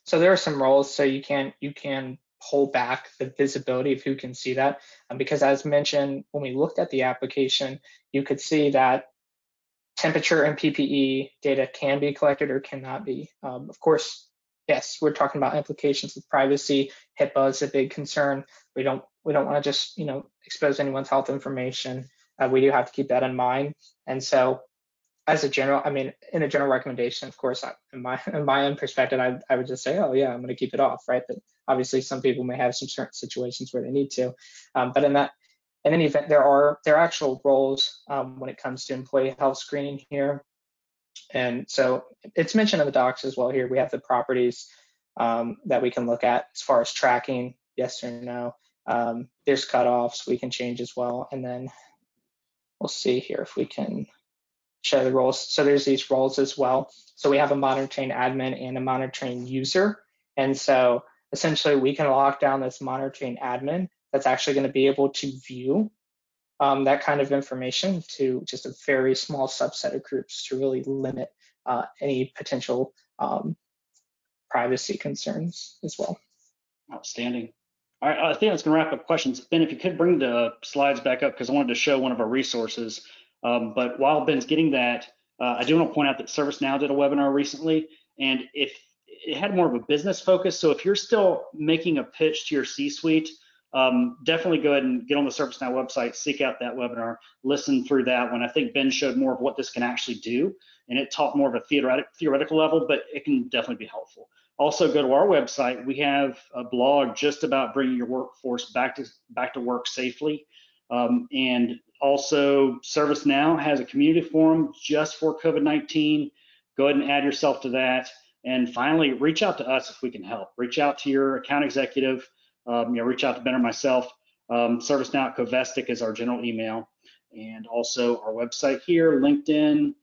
some roles. So you can pull back the visibility of who can see that, because as mentioned, when we looked at the application, you could see that temperature and PPE data can be collected or cannot be. Of course, yes, we're talking about implications of privacy. HIPAA is a big concern. We don't want to just expose anyone's health information. We do have to keep that in mind. And so, as a general, in a general recommendation, of course, in my own perspective, I would just say, oh yeah, I'm going to keep it off, right? But obviously, some people may have some certain situations where they need to. But in any event, there are actual roles when it comes to employee health screening here. And so it's mentioned in the docs as well here. We have the properties that we can look at as far as tracking, yes or no. There's cutoffs we can change as well. And then we'll see here if we can show the roles. So there's these roles as well. So we have a monitoring admin and a monitoring user. And so essentially we can lock down this monitoring admin that's actually going to be able to view that kind of information to just a very small subset of groups to really limit any potential privacy concerns as well. Outstanding. All right, I think that's going to wrap up questions. Ben, if you could bring the slides back up, because I wanted to show one of our resources. But while Ben's getting that, I do want to point out that ServiceNow did a webinar recently, and if it had more of a business focus. So if you're still making a pitch to your C-suite, definitely go ahead and get on the ServiceNow website, seek out that webinar, listen through that one. I think Ben showed more of what this can actually do, and it taught more of a theoretical level, but it can definitely be helpful. Also, go to our website. We have a blog just about bringing your workforce back to work safely. And also, ServiceNow has a community forum just for COVID-19. Go ahead and add yourself to that. And finally, reach out to us if we can help. Reach out to your account executive. Reach out to Ben or myself. ServiceNow at Covestic is our general email. And also our website here, LinkedIn.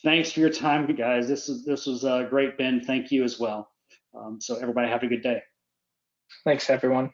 Thanks for your time, guys. This was great, Ben. Thank you as well. So everybody have a good day. Thanks, everyone.